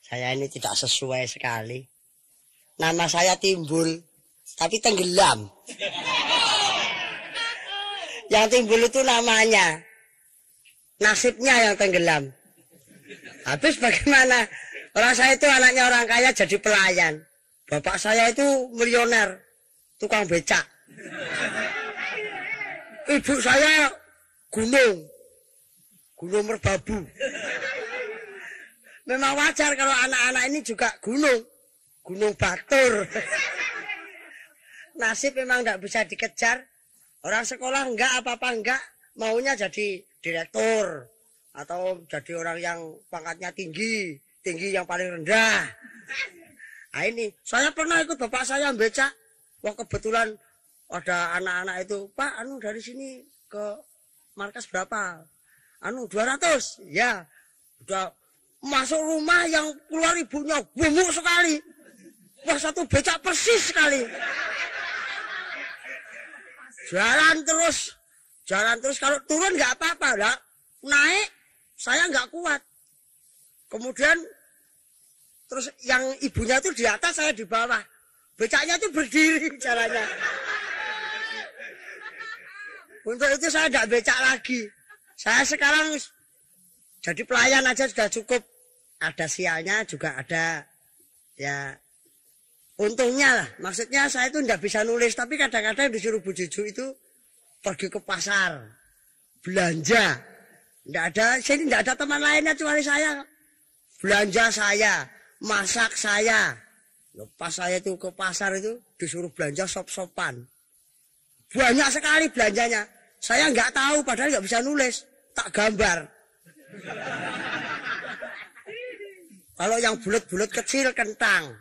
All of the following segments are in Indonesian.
Saya ini tidak sesuai sekali. Nama saya Timbul, tapi tenggelam. Yang timbul itu namanya. Nasibnya yang tenggelam. Habis bagaimana? Orang saya itu anaknya orang kaya jadi pelayan. Bapak saya itu milioner, tukang becak. Ibu saya gunung merbabu. Memang wajar kalau anak-anak ini juga gunung batur. Nasib memang tidak bisa dikejar. Orang sekolah enggak apa-apa enggak, maunya jadi direktur atau jadi orang yang pangkatnya tinggi yang paling rendah. Nah ini, saya pernah ikut bapak saya becak. Wah kebetulan ada anak-anak itu, Pak, dari sini ke markas berapa? 200. Ya, udah masuk rumah yang keluar ibunya bumuk sekali. Wah satu becak persis sekali. Jalan terus kalau turun nggak apa-apa, lah. Naik saya nggak kuat. Kemudian terus yang ibunya itu di atas, saya di bawah. Becaknya itu berdiri jalannya. Untuk itu saya nggak becak lagi. Saya sekarang jadi pelayan aja sudah cukup. Ada sialnya juga ada. Ya untungnya lah. Maksudnya saya itu nggak bisa nulis. Tapi kadang-kadang disuruh Bu Juju itu pergi ke pasar. Belanja. Nggak ada, sini nggak ada teman lainnya kecuali saya. Belanja saya, masak saya. Pas saya itu ke pasar itu disuruh belanja sop-sopan. Banyak sekali belanjanya. Saya nggak tahu, padahal nggak bisa nulis. Tak gambar. Kalau yang bulat-bulat kecil kentang.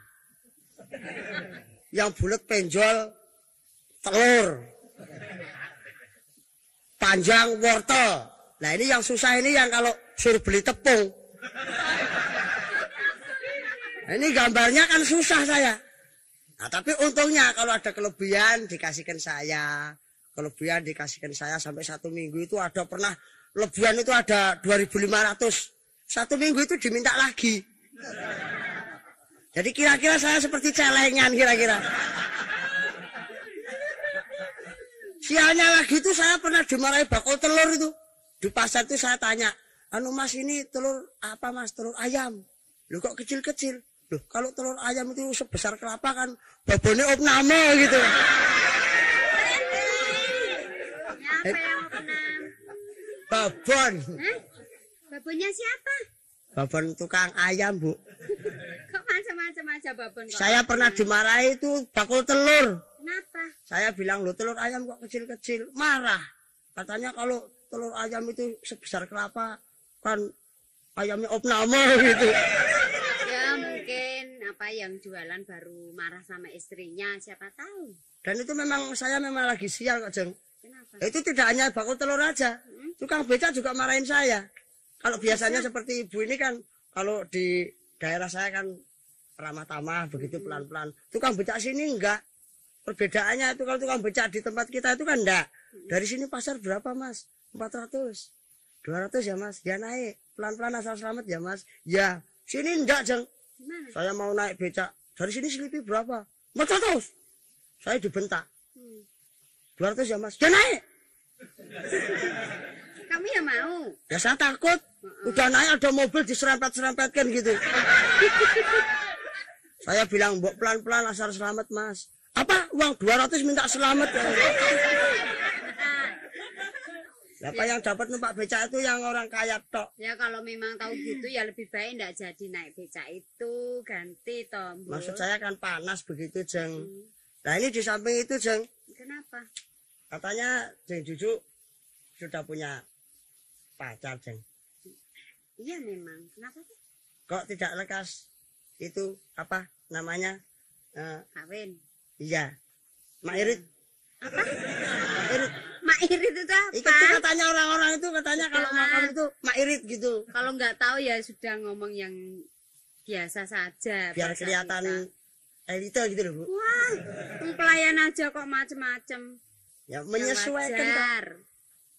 Yang bulat penjol telur. Panjang wortel. Nah ini yang susah ini yang kalau suruh beli tepung. Nah, ini gambarnya kan susah saya. Nah tapi untungnya kalau ada kelebihan dikasihkan saya. Kelebihan dikasihkan saya sampai 1 minggu itu ada pernah lebihan itu ada 2.500. 1 minggu itu diminta lagi. Jadi kira-kira saya seperti celengan kira-kira. Sialnya lagi itu saya pernah dimarahi bakul telur itu. Di pasar itu saya tanya, Mas ini telur apa Mas? Telur ayam. Loh kok kecil-kecil? Loh kalau telur ayam itu sebesar kelapa kan babonnya opname gitu. Siapa yang opnam? Babon. Hah? Babonnya siapa? Babon tukang ayam, Bu. Kok macam-macam aja babon kok? Saya pernah dimarahi itu bakul telur. Kenapa? Saya bilang, loh telur ayam kok kecil-kecil. Marah. Katanya kalau telur ayam itu sebesar kelapa kan ayamnya opname gitu. Ya mungkin apa yang jualan baru marah sama istrinya, siapa tahu. Dan itu memang saya memang lagi sial kok Jeng. Kenapa? Itu tidak hanya bakul telur aja. Tukang becak juga marahin saya. Kalau biasanya seperti ibu ini kan kalau di daerah saya kan ramah tamah begitu pelan-pelan. Tukang becak sini enggak. Perbedaannya itu kalau tukang becak di tempat kita itu kan enggak. Dari sini pasar berapa Mas? 400. 200 ya Mas? Ya naik. Pelan-pelan asal selamat ya Mas? Ya. Sini enggak Jeng. Gimana? Saya mau naik becak. Dari sini Selipi berapa? 400. Saya dibentak. 200 ya Mas? Ya naik. Kamu ya mau? Ya saya takut. Udah naik ada mobil diserempet-serempetkan gitu. Saya bilang, "Mbok pelan-pelan asal selamat Mas." Apa? Uang 200 minta selamat ya. Apa yang dapat numpak becak itu yang orang kaya tok. Ya kalau memang tahu gitu ya lebih baik enggak jadi naik becak itu, ganti tombol. Maksud saya kan panas begitu Jeng. Nah ini di samping itu Jeng. Kenapa? Katanya Jeng Juju sudah punya pacar Jeng. Iya memang. Kenapa sih? Kok tidak lekas itu apa namanya? Kawin. Iya. Mak Irit. Apa? Mak Irit. Mak Irit itu apa? Itu katanya orang-orang itu katanya kalau makan itu Mak Irit gitu. Kalau nggak tahu ya sudah ngomong yang biasa saja. Biar kelihatan elite gitu loh Bu. Wah, pelayan aja kok macem-macem. Ya menyesuaikan. Wajar.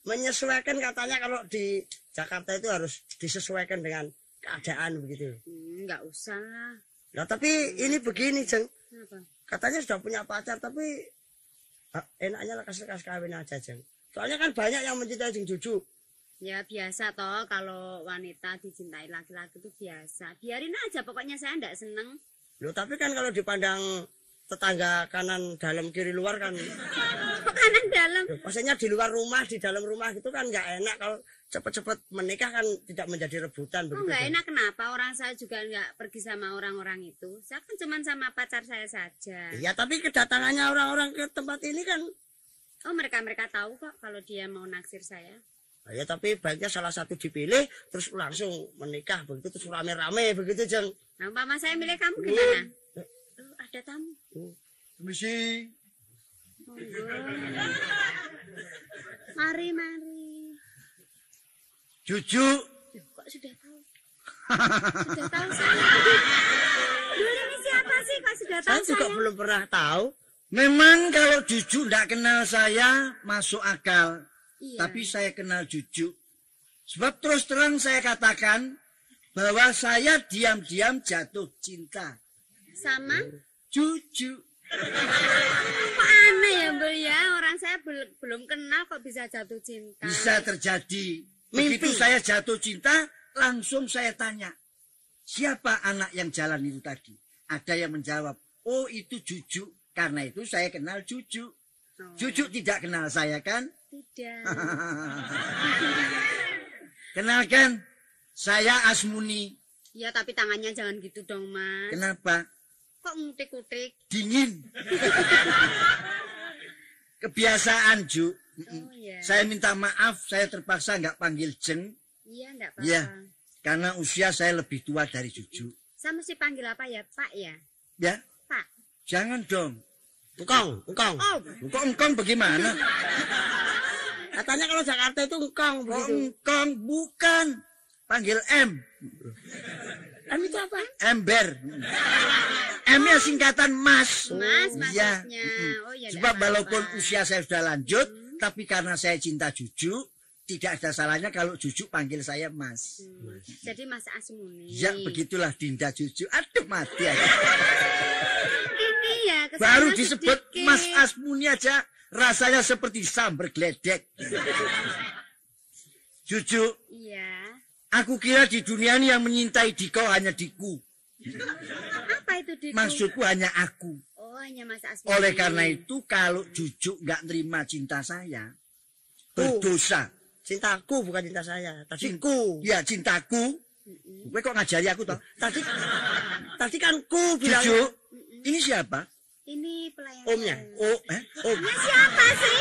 Menyesuaikan katanya kalau di Jakarta itu harus disesuaikan dengan keadaan begitu. Enggak usah lah. Nah, tapi ini begini, Jeng. Kenapa? Katanya sudah punya pacar, tapi enaknya lah kasih kawin aja, Jeng. Soalnya kan banyak yang mencintai Jeng Juju. Ya biasa toh kalau wanita dicintai laki-laki itu biasa. Biarin aja, pokoknya saya enggak seneng. Loh, tapi kan kalau dipandang tetangga kanan dalam kiri luar kan, Kok kanan dalam? maksudnya di luar rumah, di dalam rumah gitu kan nggak enak. Kalau cepet-cepet menikah kan tidak menjadi rebutan Oh begitu. enggak Jeng. enak kenapa? Orang saya juga enggak pergi sama orang-orang itu. Saya kan cuma sama pacar saya saja. Iya, tapi kedatangannya orang-orang ke tempat ini kan, Oh mereka tahu kok kalau dia mau naksir saya. ya tapi baiknya salah satu dipilih terus langsung menikah begitu terus rame-rame begitu, Jeng. Nah umpama saya milih kamu gimana? Oh, ada tamu. Permisi. Monggo. Mari. Juju. Kok sudah tahu? Sudah tahu saya. Dulu ini siapa sih kok sudah tahu Saya juga saya? belum pernah tahu. Memang kalau Juju ndak kenal saya masuk akal. Iya. Tapi saya kenal Juju. Sebab terus terang saya katakan bahwa saya diam-diam jatuh cinta. Sama? Juju. Kok aneh ya Mbak ya? Orang saya belum kenal kok bisa jatuh cinta. Bisa terjadi. Begitu saya jatuh cinta, langsung saya tanya. Siapa anak yang jalan itu tadi? Ada yang menjawab, oh itu Juju. Karena itu saya kenal Juju. Oh, Juju tidak kenal saya kan? tidak. Kenalkan, saya Asmuni. Ya tapi tangannya jangan gitu dong Mas. Kenapa? Kok ngutik-ngutik? Dingin. Kebiasaan, Ju. Oh iya. Saya minta maaf, saya terpaksa nggak panggil Jeng. Iya enggak apa-apa. Ya, karena usia saya lebih tua dari Juju. Saya mesti panggil apa ya Pak ya? Ya, Pak. jangan dong. Engkong. Oh, Kok engkong bagaimana? Katanya kalau Jakarta itu engkong Kok begitu. engkong bukan. Panggil M. Itu apa? Ember. M-nya singkatan Mas. Mas Iya. maksudnya. Oh ya. Sebab enggak walaupun apa-apa. usia saya sudah lanjut, tapi karena saya cinta Juju, tidak ada salahnya kalau Juju panggil saya Mas. Jadi Mas Asmuni. Ya begitulah Dinda Juju. Aduh mati aku. Ini ya kesana Baru disebut sedikit. Mas Asmuni aja rasanya seperti sambar geledek. Juju, Iya. aku kira di dunia ini yang menyintai Diko hanya Diku. Apa itu Diku? Maksudku hanya aku. Oh hanya Mas Asmuni. Oleh karena itu kalau Juju nggak nerima cinta saya, berdosa. Cintaku bukan cinta saya. Tadi Cin- ku. Ya cintaku. Gue kok ngajari aku toh? Tadi kan ku bilang. Juju, ini siapa? Ini pelayan. Omnya. Oh, Om. Omnya siapa sih?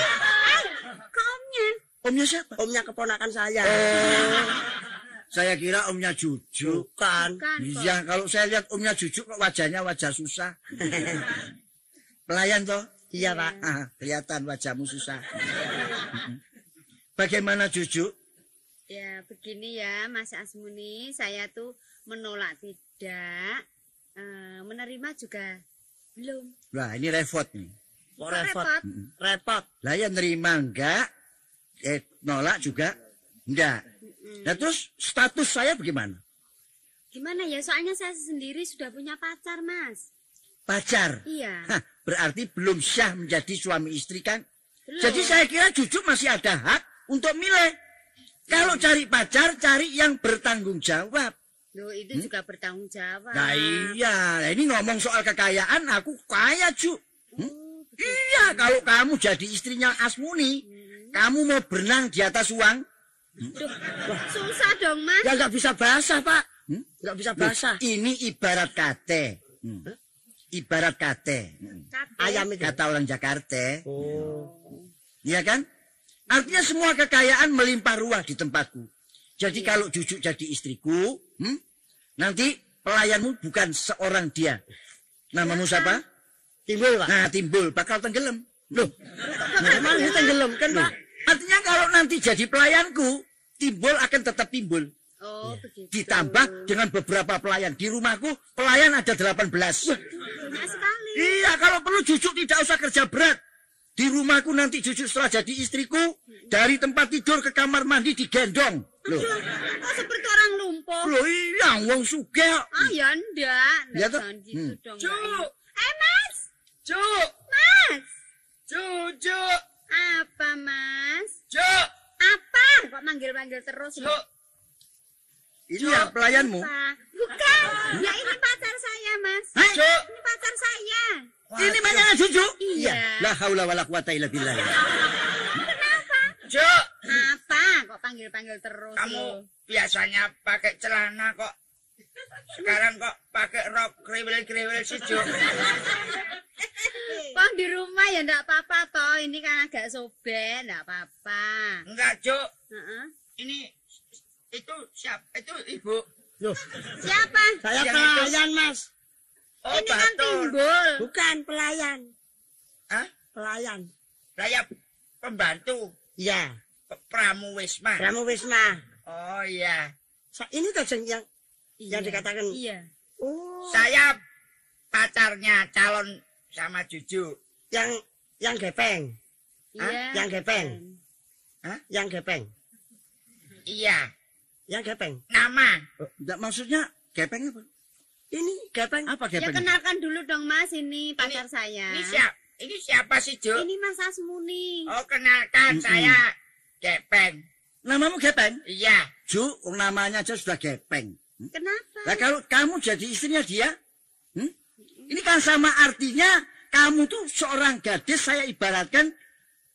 Kok omnya? Omnya siapa? Omnya keponakan saya. Oh, saya kira omnya Juju. Bukan. Bukan. Iya, kalau saya lihat omnya Juju kok wajahnya wajah susah. Pelayan toh? Iya, Pak. Ah, kelihatan wajahmu susah. Bagaimana Juju? Ya begini ya Mas Asmuni. Saya tuh menolak tidak. Menerima juga belum. Wah, ini repot nih. Kok repot? Repot. Lah ya nerima enggak? Nolak juga enggak. Nah terus status saya bagaimana? Gimana ya? Soalnya saya sendiri sudah punya pacar Mas. Pacar. Iya. Hah, berarti belum syah menjadi suami istri kan? Belum. Jadi saya kira Juju masih ada hak untuk milih. Kalau cari pacar, cari yang bertanggung jawab. Loh itu juga bertanggung jawab. Nah iya, nah, ini ngomong soal kekayaan, aku kaya Ju. Iya, kalau kamu jadi istrinya Asmuni, kamu mau berenang di atas uang? Duh, susah dong Mas. Ya nggak bisa basah, Pak. Hmm? Nggak bisa Loh, basah. ini ibarat kate. Ibarat kate. Kate. Ayam itu. Kata orang Jakarta. Oh. Iya kan? Artinya semua kekayaan melimpah ruah di tempatku. Jadi kalau Juju jadi istriku, nanti pelayanmu bukan seorang dia. Namamu siapa? Timbul, Pak. Nah, timbul, bakal tenggelam. Loh, Memang itu tenggelam kan, Pak? artinya kalau nanti jadi pelayanku, timbul akan tetap timbul. Oh begitu. Ditambah dengan beberapa pelayan. Di rumahku, pelayan ada 18. Banyak sekali. Iya, kalau perlu Juju tidak usah kerja berat. Di rumahku nanti Juju setelah jadi istriku, dari tempat tidur ke kamar mandi digendong. Loh. Kok seperti orang lumpuh? Loh iya, wong sugih kok. Ah ya ndak. Ya toh? Jangan gitu dong. Cuk. Mbak. Mas. Cuk, Mas. cuk, Apa, Mas? cuk, Apa? Kok manggil-manggil terus? cuk. Ini ya pelayanmu. Apa? Bukan. Ya ini pacar saya, Mas. Hah? Cuk. Ini pacar saya. Ini banyak cucu? Iya. La haula wala quwata illa billah. Kenapa? Cuk, Apa? Kok panggil-panggil terus? kamu loh? biasanya pakai celana kok. Sekarang kok pakai rok kriwil-kriwil sih, Cuk. Kok di rumah ya ndak apa-apa toh. Ini kan agak sobek, ndak apa-apa. Enggak, Cuk. Heeh. Ini itu siapa? Itu Ibu. Loh, Siapa? saya Yang pelayan, Mas. Oh, Ini kan Batur. timbul. Bukan pelayan. Hah? Pelayan. Saya pembantu Iya, Pramu Wisma. Pramu Wisma. Oh iya. Ini tuh yang Iya. dikatakan. Iya. Oh, Saya pacarnya calon sama Juju. yang gepeng. Iya. Yang gepeng. Hah? Yang gepeng. Iya. Yang gepeng. Nama. Enggak maksudnya gepeng apa? Ini gepeng. Apa Ya gepeng? kenalkan dulu dong Mas, ini pacar saya. Ini siapa sih, Ju? Ini Mas Asmuni. Oh, kenalkan saya Gepeng. Namamu gepeng? Iya. Ju, namanya aja sudah gepeng. Kenapa? Nah kalau kamu jadi istrinya dia, ini kan sama artinya kamu tuh seorang gadis, saya ibaratkan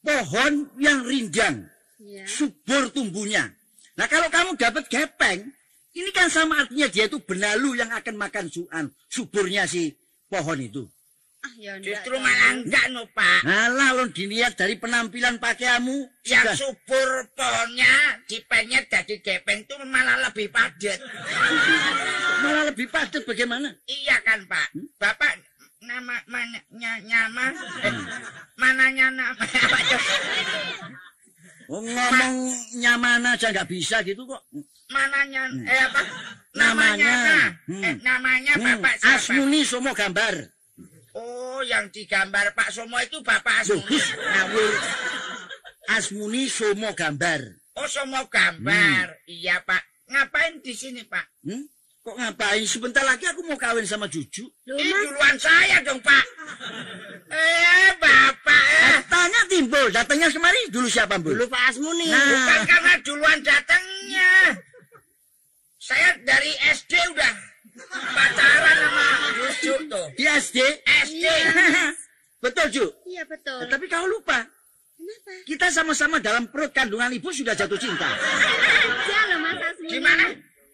pohon yang rindang, Iya. subur tumbuhnya. Nah kalau kamu dapat gepeng, ini kan sama artinya dia itu benalu yang akan makan suburnya si pohon itu. Ah, ya enggak. Justru malah enggak, no, Pak. Nah lo dilihat dari penampilan pakaianmu, Yang sudah subur pohonnya dipenyet jadi gepeng itu malah lebih padat. malah lebih padat bagaimana? Iya kan, Pak? Bapak nama nyama mananya nama apa tuh? Oh, ngomong nyaman aja nggak bisa gitu kok. Mananya apa? Namanya. Namanya Bapak siapa? Asmuni Somo Gambar. Oh, yang digambar Pak Somo itu Bapak Asmuni. Bagus, ngawur. Asmuni Somo Gambar. Oh, Somo Gambar. Iya, Pak. Ngapain di sini, Pak? Kok ngapain? Sebentar lagi aku mau kawin sama Juju. Loh, Ini Mas. duluan saya dong, Pak. Bapak. Tanya Timbul, datangnya kemari dulu siapa, Mbul? Dulu Pak Asmuni. Nah. Bukan karena duluan datangnya. Saya dari SD udah pacaran sama Juju tuh. Di SD? SD. Betul, Ju. Iya betul. Tapi kau lupa. Kenapa? Kita sama-sama dalam perut kandungan ibu sudah jatuh cinta. Aja loh Mas Asmuni. Gimana?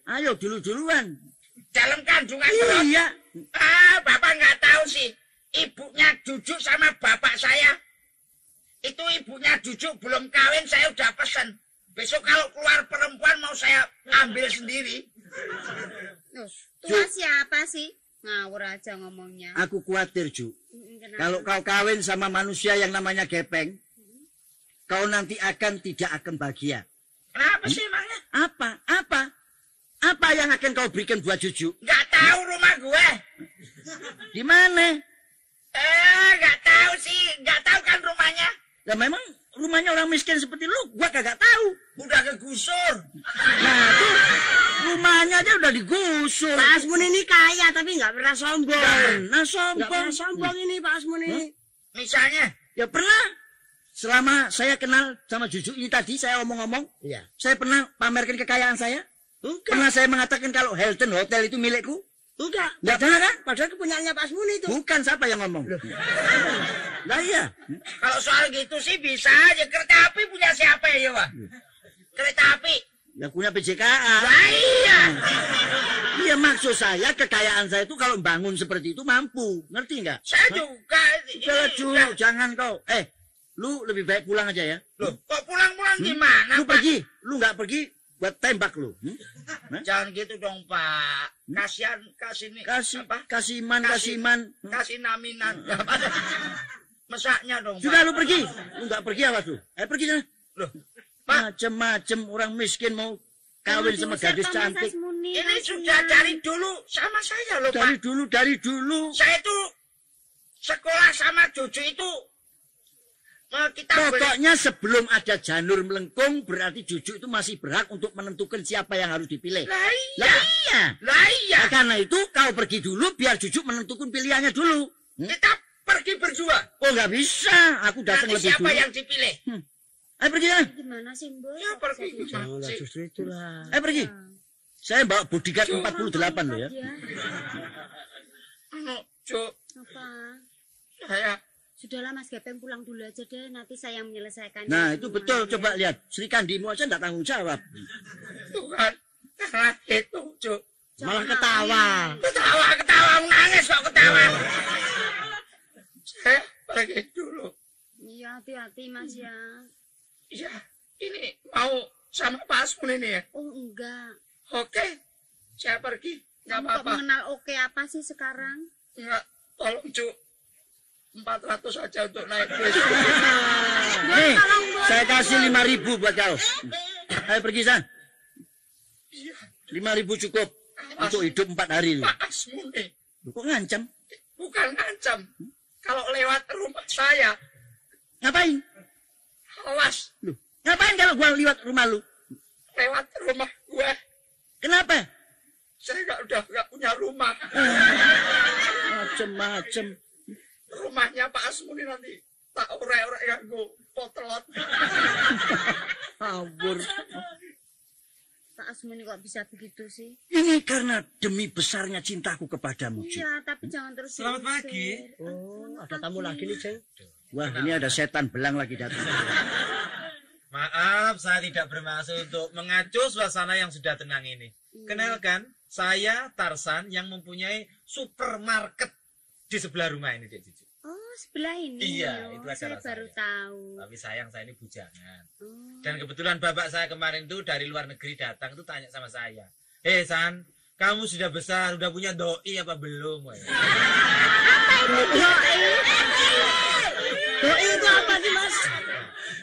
Ayo dulu-duluan. Dalam kandungan perut. Iya. Bapak nggak tahu sih. Ibunya Juju sama bapak saya. Itu ibunya Juju belum kawin, saya udah pesen. Besok kalau keluar perempuan mau saya ambil sendiri. Loh, tua siapa sih? Ngawur aja ngomongnya. Aku khawatir, Ju. Kenapa? Kalau kau kawin sama manusia yang namanya gepeng, kau nanti tidak akan bahagia. Kenapa sih emangnya? Apa yang akan kau berikan buat Juju? Nggak tahu rumah gue. Di mana? Nggak tahu sih. Nggak tahu kan rumahnya. Ya memang rumahnya orang miskin seperti lu, gua kagak tahu. Udah kegusur. Nah, tuh rumahnya aja udah digusur. Pak Asmuni ini kaya tapi nggak pernah sombong. Nah, Nggak sombong. pernah sombong ini Pak Asmuni. Misalnya. Ya pernah. Selama saya kenal sama Juju ini tadi, saya omong-omong. Iya. Saya pernah pamerkan kekayaan saya. Enggak. Pernah saya mengatakan kalau Hilton Hotel itu milikku. Enggak. Nggak pernah kan? Padahal kepunyaannya Pak Asmuni itu. Bukan, siapa yang ngomong? Nah iya. Kalau soal gitu sih bisa aja. Kereta api punya siapa ya, Pak? Kereta api. Yang punya PJKA. Lah iya. Iya, maksud saya kekayaan saya itu kalau bangun seperti itu mampu. Ngerti nggak? Saya juga. Udah, Ju, Udah. jangan kau. Lu lebih baik pulang aja ya. Loh, kok pulang-pulang gimana, Lu Pak? pergi. Lu nggak pergi, buat tembak lu. Jangan gitu dong, Pak. Kasihan kasih Kasiman. kasih naminan. Mesaknya dong, Sudah Pak. lu pergi. Lu nggak pergi awas lu. Pergi sana. Loh, Pak, Macem-macem orang miskin mau kawin sama gadis cantik. ini sudah dari dulu sama saya loh, Pak. Dari dulu. Saya tuh sekolah sama Juju itu Kita Pokoknya sebelum ada janur melengkung, berarti Jujuk itu masih berhak untuk menentukan siapa yang harus dipilih. Lah iya. Lah iya. Lah iya. Nah, karena itu kau pergi dulu biar Jujuk menentukan pilihannya dulu. Kita pergi berdua. Oh nggak bisa, aku datang Nanti lebih siapa dulu. yang dipilih? Ayo pergi ya. Gimana sih, Mbak? Ya pergi. Oh, lah, justru itulah. Ayo pergi. Saya bawa bodyguard 48 loh ya. Cuk, Apa? saya Sudahlah Mas Gepeng pulang dulu aja deh, nanti saya yang menyelesaikan. Nah itu betul, coba lihat. Sri Kandimu aja nggak tanggung jawab. Tuhan, karena itu, Cuk. Malah ketawa. Ketawa, nangis kok ketawa. Saya pergi dulu. Iya, hati-hati Mas ya. Iya, ini mau sama Pak Asmun ini ya? Oh enggak. Oke, saya pergi. Nggak Kamu kok apa-apa. mengenal oke apa sih sekarang? Enggak, tolong Cuk. 400 saja untuk naik bis. Nih, saya kasih 5.000 buat kau. Ayo pergi sana. 5.000 cukup untuk hidup 4 hari. Pak Asmun nih, Kok ngancam? bukan ngancam. Kalau lewat rumah saya, Ngapain? awas. Loh, ngapain kalau gua lewat rumah lu? Lewat rumah gue, Kenapa? saya udah nggak punya rumah. Macem-macem. Rumahnya Pak Asmun ini nanti tak orek-orek ganggu potlot. Awur. Pak Asmuni kok bisa begitu sih? Ini karena demi besarnya cintaku kepadamu, Cik. Iya, tapi jangan terus. Selamat pagi. Oh, ada tamu lagi nih, Ceng. Wah, ini ada setan belang lagi datang. Maaf, saya tidak bermaksud untuk mengacu suasana yang sudah tenang ini. Kenalkan, saya Tarsan yang mempunyai supermarket di sebelah rumah ini, Dek Cucu. Oh, sebelah ini. Iya, Oh, itu saya acara baru saya. tahu. Tapi sayang saya ini bujangan. Oh. Dan kebetulan bapak saya kemarin tuh dari luar negeri datang tuh tanya sama saya. San, kamu sudah besar, sudah punya doi apa belum? Woy?" Doi itu apa sih, Mas?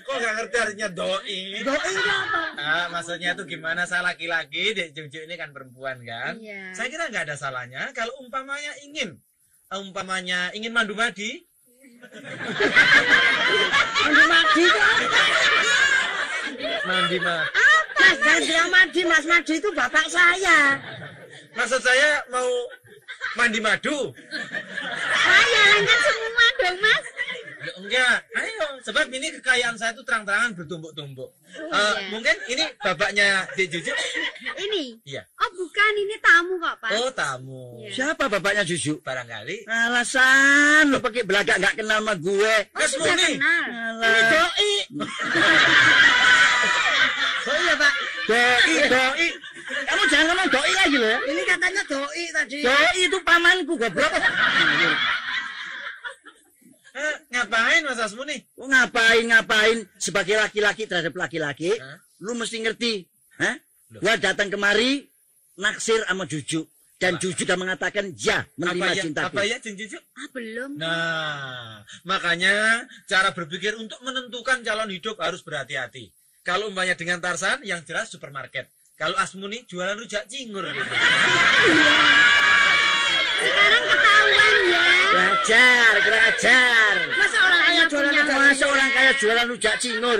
Kok gak ngerti artinya doi? Doi itu apa? Maksudnya tuh gimana, saya laki-laki, Dek Cucu ini kan perempuan kan? Iya. Saya kira nggak ada salahnya kalau umpamanya ingin mandu madi. Mandi madi itu apa? Mandi mah. Mas, jangan bilang madi, Mas. Madi itu bapak saya. Maksud saya mau mandi madu. Saya lengkap semua dong, Mas. Ya, enggak, ayo, sebab ini kekayaan saya itu terang-terangan bertumbuk-tumbuk. iya. Mungkin ini bapaknya Dek Juju. Ini? Iya. Oh, bukan, ini tamu kok, Pak. Oh, tamu. Iya. Siapa bapaknya Juju? Barangkali. Alasan lu pakai belagak nggak kenal sama gue. Oh, Mas sudah Muni. kenal. Ini doi. Doi ya, Pak? Doi. Kamu jangan ngomong doi lagi loh ya. Ini katanya doi tadi. Doi itu pamanku, goblok. Ngapain Mas Asmuni? Oh, ngapain sebagai laki-laki terhadap laki-laki, Hah? lu mesti ngerti. Hah? Loh. Gua datang kemari naksir sama Juju dan Juju sudah mengatakan ya menerima cintaku. Apa ya, Jeng Juju? Ah, belum. Nah, makanya cara berpikir untuk menentukan calon hidup harus berhati-hati. Kalau umpamanya dengan Tarsan, yang jelas supermarket. Kalau Asmuni jualan rujak cingur. Gitu. Sekarang ketahuan ya. Belajar. Masa orang kaya jualan punya rujak Masa orang kaya jualan rujak cingur?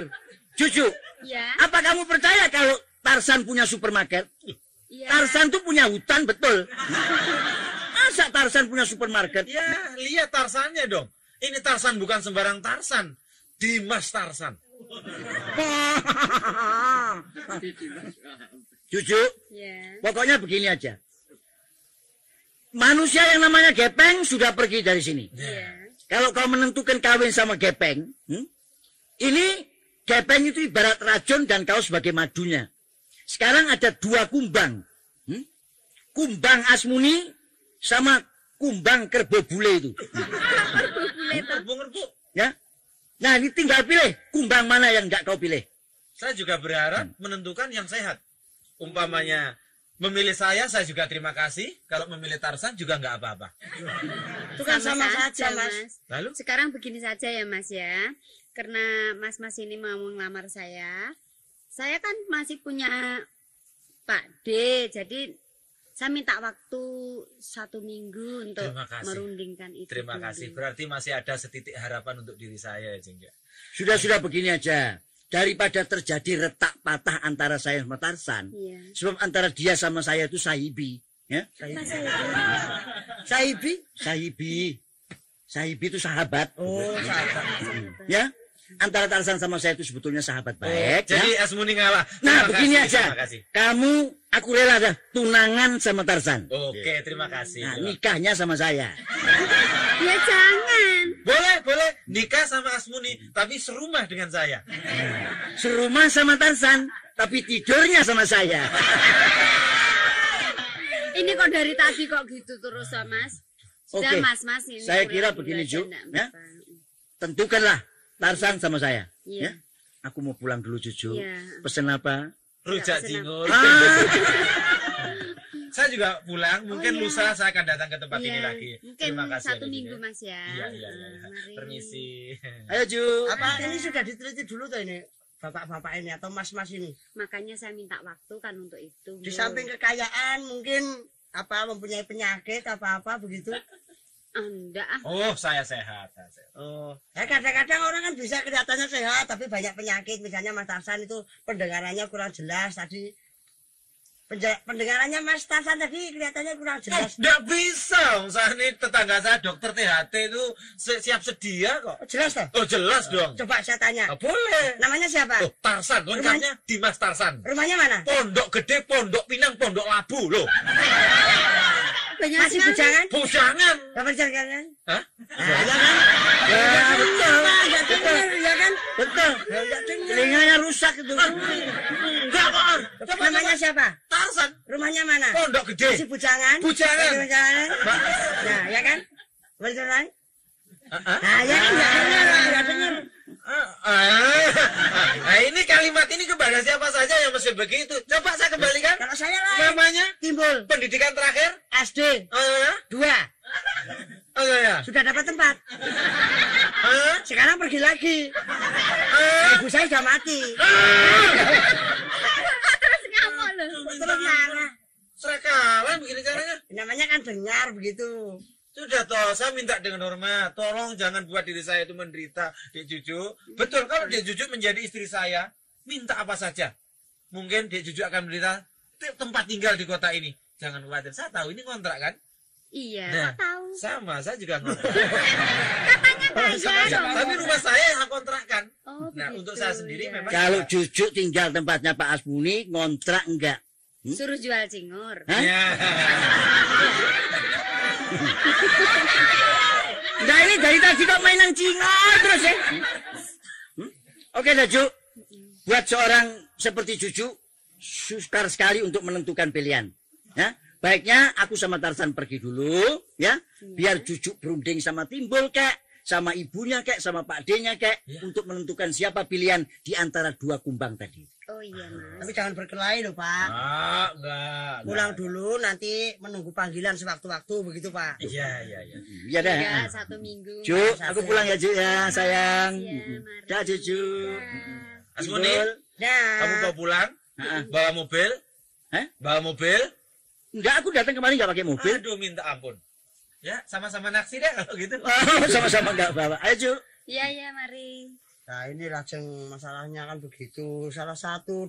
Juju, Ya. apa kamu percaya kalau Tarsan punya supermarket? Iya. Tarsan tuh punya hutan, betul. Masa Tarsan punya supermarket? Ya, lihat Tarsannya dong. Ini Tarsan bukan sembarang Tarsan. Dimas Tarsan. Juju, Ya. pokoknya begini aja. Manusia yang namanya Gepeng sudah pergi dari sini. Iya. Kalau kau menentukan kawin sama Gepeng, ini Gepeng itu ibarat racun dan kau sebagai madunya. Sekarang ada 2 kumbang. Kumbang Asmuni sama kumbang kerbau bule itu. Ngerbu-ngerbu. Ya. Nah, ini tinggal pilih kumbang mana yang enggak kau pilih. Saya juga berharap menentukan yang sehat. Umpamanya memilih saya juga terima kasih. Kalau memilih Tarsan juga nggak apa-apa. Itu kan sama saja, Mas. Lalu? Sekarang begini saja ya, Mas ya. Karena Mas-mas ini mau ngelamar saya kan masih punya Pak D. Jadi Saya minta waktu 1 minggu untuk Terima kasih. merundingkan itu. Terima dulu. kasih. Berarti masih ada setitik harapan untuk diri saya ya, Jeng. Ya. Sudah begini aja. Daripada terjadi retak patah antara saya sama Tarsan. Iya. Sebab antara dia sama saya itu sahibi. Ya? Sahibi itu sahabat. Oh, sahabat. Ya? Antara Tarsan sama saya itu sebetulnya sahabat baik. Jadi ya? Asmuni ngalah. Nah, Terima begini kasih, aja. Terima kasih. Kamu, aku rela dah tunangan sama Tarsan. Oke, terima kasih. Nah, nikahnya sama saya. Ya jangan. Boleh. Nikah sama Asmuni, tapi serumah dengan saya. Serumah sama Tarsan, tapi tidurnya sama saya. Ini kok dari tadi kok gitu terus Mas. Sudah Oke. Mas ini. Saya kira pulang begini, dulu aja, Ju, ndak ya. apa. Tentukanlah Tarsan sama saya. Iya. Ya? Aku mau pulang dulu, Cucu. Iya. Pesen apa? Rujak Tidak, jingur. Ah, Saya juga pulang, mungkin iya. lusa saya akan datang ke tempat ini Iya. lagi. Mungkin Terima kasih. 1 Adik, minggu ya. Mas ya. Iya. Mari. Permisi. ayo, Ju. Apa ini sudah diteliti dulu tuh ini bapak-bapak ini atau mas-mas ini? Makanya saya minta waktu kan untuk itu. Di samping kekayaan mungkin apa mempunyai penyakit apa-apa begitu. Enggak ah. Oh, saya sehat. Oh, ya kadang-kadang orang kan bisa kelihatannya sehat tapi banyak penyakit. Misalnya Mas Tarsan itu pendengarannya kurang jelas tadi. Pendengarannya Mas Tarsan tadi kelihatannya kurang jelas. Nggak bisa. Saya ini tetangga saya dokter THT itu siap sedia kok. Oh, jelas toh? Oh, jelas dong. Coba saya tanya. Oh, boleh. Namanya siapa? Oh, Tarsan, lengkapnya Dimas Tarsan. Rumahnya mana? Pondok Gede, Pondok Pinang, Pondok Labu loh. Banyak Masih sekali. bujangan? Bujangan. Gak berjalan? Hah? Nah, ya kan? Ya, betul. Gak dengar, ya kan? Betul. Gak dengar. Telinganya rusak itu. Enggak kok. Coba, Namanya siapa? Tarsan. Rumahnya mana? Pondok Masih Gede. bujangan? Bujangan. Masih bujangan? Nah, ya kan? Beneran? Nah, ya kan? Gak dengar. Nah, ini kalimat ini kepada siapa saja yang mesti begitu. Coba saya kembalikan. Kalau saya lain. Namanya Timbul. pendidikan terakhir. SD. Oh, 2. ya. Sudah dapat tempat. Sekarang pergi lagi. Ibu saya sudah mati. Terus ngapa loh? Terus marah. Serakalan begini caranya. Namanya kan dengar begitu. Sudah toh, saya minta dengan hormat. Tolong jangan buat diri saya itu menderita, Dek Juju. Betul, kalau Dek Juju menjadi istri saya, minta apa saja. Mungkin Dek Juju akan menderita tempat tinggal di kota ini. Jangan khawatir, saya tahu ini kontrak kan? Iya, Nah, kok tahu? sama, saya juga kontrak. Katanya bayar dong. Tapi rumah saya yang kontrakkan. Oh, Nah, begitu, untuk saya sendiri ya. memang. Kalau Cucu tinggal tempatnya Pak Asmuni, ngontrak enggak? Suruh jual cingur. Hah? Ya. Nah ini dari tadi kok mainan cingol terus ya? Oke dah Ju. Buat seorang seperti Cucu, sukar sekali untuk menentukan pilihan. Ya, baiknya aku sama Tarsan pergi dulu, ya. Biar Cucu berunding sama Timbul kek, sama ibunya kek, sama Pak D-nya kek, untuk menentukan siapa pilihan di antara 2 kumbang tadi. Oh iya Mas. Tapi jangan berkelahi loh Pak. Enggak. Pulang dulu nanti menunggu panggilan sewaktu-waktu begitu Pak. Iya. Iya dah. Enggak, 1 minggu. Ju, aku pulang ya Ju ya, sayang. Iya, mari. Dah Cucu. Asmuni, Nah, kamu mau pulang? Bawa mobil? Hah? Bawa mobil? Enggak, aku datang kemarin enggak pakai mobil. Aduh, minta ampun. Ya, sama-sama naksi deh kalau gitu. Oh, sama-sama enggak bawa. Ayo Ju. Iya, mari. nah ini lajeng masalahnya kan begitu. Salah satu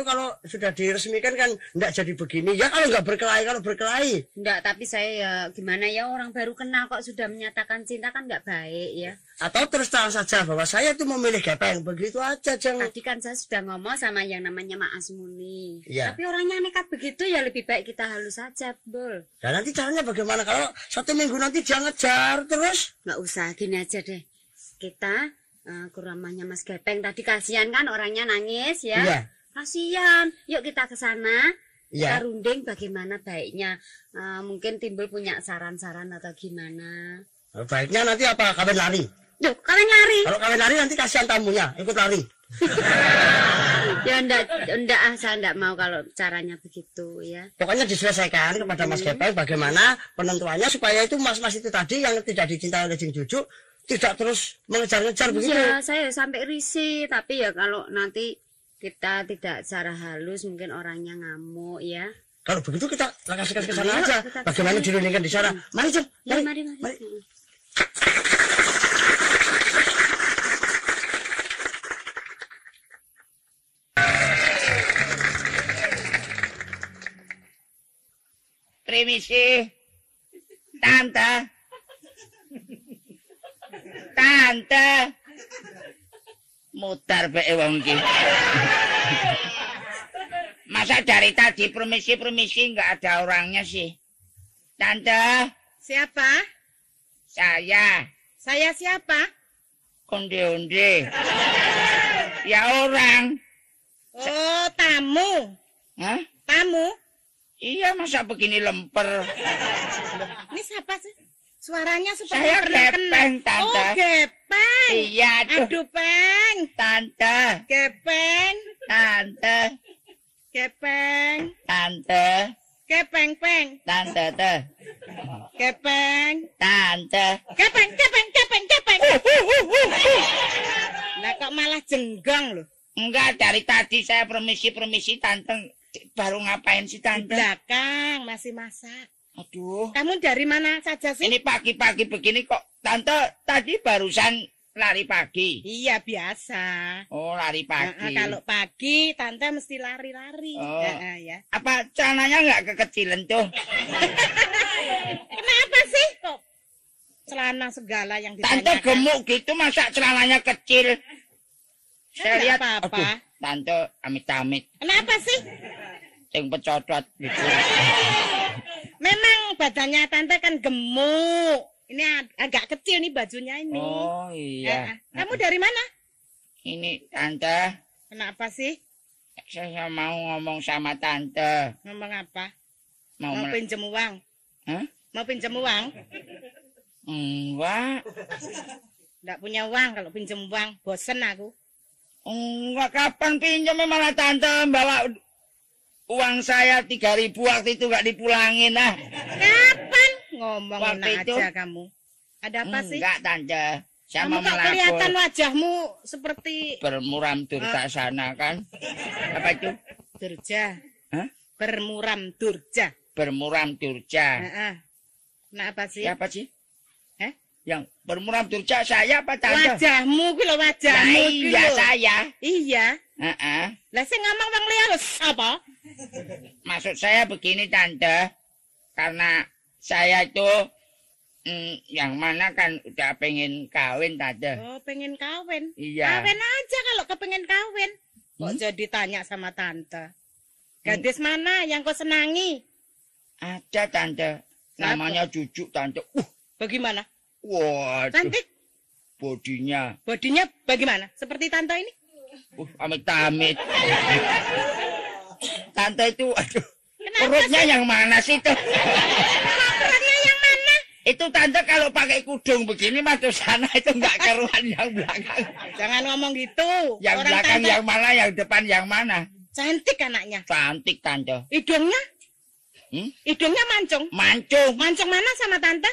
kalau sudah diresmikan kan enggak jadi begini. Ya kalau enggak berkelahi, kalau berkelahi. Enggak, tapi saya ya gimana ya, orang baru kenal kok sudah menyatakan cinta kan enggak baik ya. Atau terus terang saja bahwa saya itu memilih gepeng. Begitu aja, Jeng. Tadi kan saya sudah ngomong sama yang namanya Mak Asmuni. Iya. Tapi orangnya nekat begitu ya lebih baik kita halus saja, Bol. Dan nanti caranya bagaimana kalau 1 minggu nanti dia ngejar terus? Enggak usah, gini aja deh. Kita ke rumahnya Mas Gepeng. Tadi kasihan kan orangnya nangis ya. Iya. Kasihan. Yuk kita ke sana. Iya. Kita runding bagaimana baiknya. Mungkin Timbul punya saran-saran atau gimana. Baiknya nanti apa? Kawin lari. Duh, kalian lari. Kalau kawin lari nanti kasihan tamunya ikut lari. Ya enggak saya enggak mau kalau caranya begitu ya. Pokoknya diselesaikan kepada Mas Gepeng bagaimana penentuannya supaya itu mas-mas itu tadi yang tidak dicintai oleh Jeng Juju tidak terus mengejar-ngejar begitu. Ya, saya sampai risih, tapi ya kalau nanti kita tidak secara halus mungkin orangnya ngamuk ya. Kalau begitu kita kasih ke sana aja. Bagaimana dirundingkan di sana? Mari, Jen. Ya, Mari. mari. Permisi. Tante. Mutar bae wong iki. Masa dari tadi permisi nggak ada orangnya sih. Tante, Siapa? saya Saya siapa? onde-onde. Ya orang. Oh, tamu. Hah? Tamu. Iya, masa begini lemper. Ini siapa sih? Suaranya seperti Saya pernah kenal. Gepeng, Tante. Oh, Gepeng. Iya, aduh. Aduh, Peng. Tante, Gepeng. tante, Gepeng. tante, Gepeng, Peng. tante, teh. Gepeng. Tante. Gepeng. Lah kok malah jenggong loh. Enggak, dari tadi saya permisi tante. Baru ngapain sih Di tante? belakang masih masak. Aduh. Kamu dari mana saja sih? Ini pagi-pagi begini kok. Tante tadi barusan lari pagi. Iya, biasa. Oh, lari pagi. Kalau pagi tante mesti lari-lari. Oh. Ya. Apa celananya nggak kekecilan tuh? Kenapa sih kok celana segala yang Tante ditanyakan? gemuk gitu masa celananya kecil? Saya Nggak lihat apa-apa. aduh, tante amit-amit Kenapa sih? yang pecodot gitu. Memang badannya tante kan gemuk. Ini agak kecil nih bajunya ini. Oh iya. Kamu dari mana? Ini tante, Kenapa sih? saya mau ngomong sama tante. Ngomong apa? Mau Mau pinjem uang? Hah? Mau pinjem uang? Enggak. Nggak punya uang kalau pinjem uang. Bosen aku. Enggak, kapan pinjamnya malah tante bawa uang saya 3.000 waktu itu nggak dipulangin ah. Kapan? Ngomong Waktu enak itu? aja kamu. Ada apa sih? Enggak tante, saya Kamu mau kok kelihatan melapor wajahmu seperti bermuram durta sana kan. Apa itu? durja. Hah? Bermuram durja. Bermuram durja. Heeh. Kenapa sih? Siapa sih? Eh? Yang bermuram durja saya apa tante? Wajahmu kuwi lho, Nah, wajahmu kuwi iya lho. saya. Iya. Heeh. Lah sing ngomong wong liya lho apa? Maksud saya begini tante, karena saya itu yang mana kan udah pengen kawin tante. Oh, pengen kawin. Iya. Kawin aja kalau kepengen kawin. Kok jadi tanya sama tante? Gadis mana yang kau senangi? Ada tante, namanya Cucu tante. Bagaimana? Waduh, Cantik? bodinya. Bodinya bagaimana? Seperti tante ini? Amit-amit. Tante itu, aduh, Kenapa perutnya sih? yang mana sih tuh? Perutnya yang mana? Itu tante kalau pakai kudung begini masuk sana itu nggak keruan yang belakang. Jangan ngomong gitu. Yang Orang belakang tante yang mana, yang depan yang mana? cantik anaknya. Cantik tante. Hidungnya? Hidungnya mancung. Mancung. Mancung mana sama tante?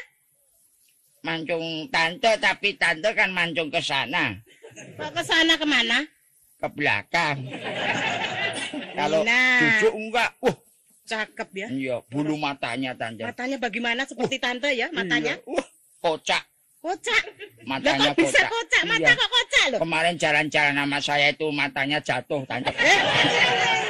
Mancung tante, tapi tante kan mancung ke sana. Kok ke sana kemana? Ke belakang. Kalau Nah. Cucu enggak. Cakep ya. Iya, bulu matanya tante. Matanya bagaimana seperti tante ya matanya? Iya. Kocak. Kocak. Matanya Lah kok bisa kocak. kocak? Mata Iya. kok kocak loh? Kemarin jalan-jalan sama saya itu matanya jatuh tante.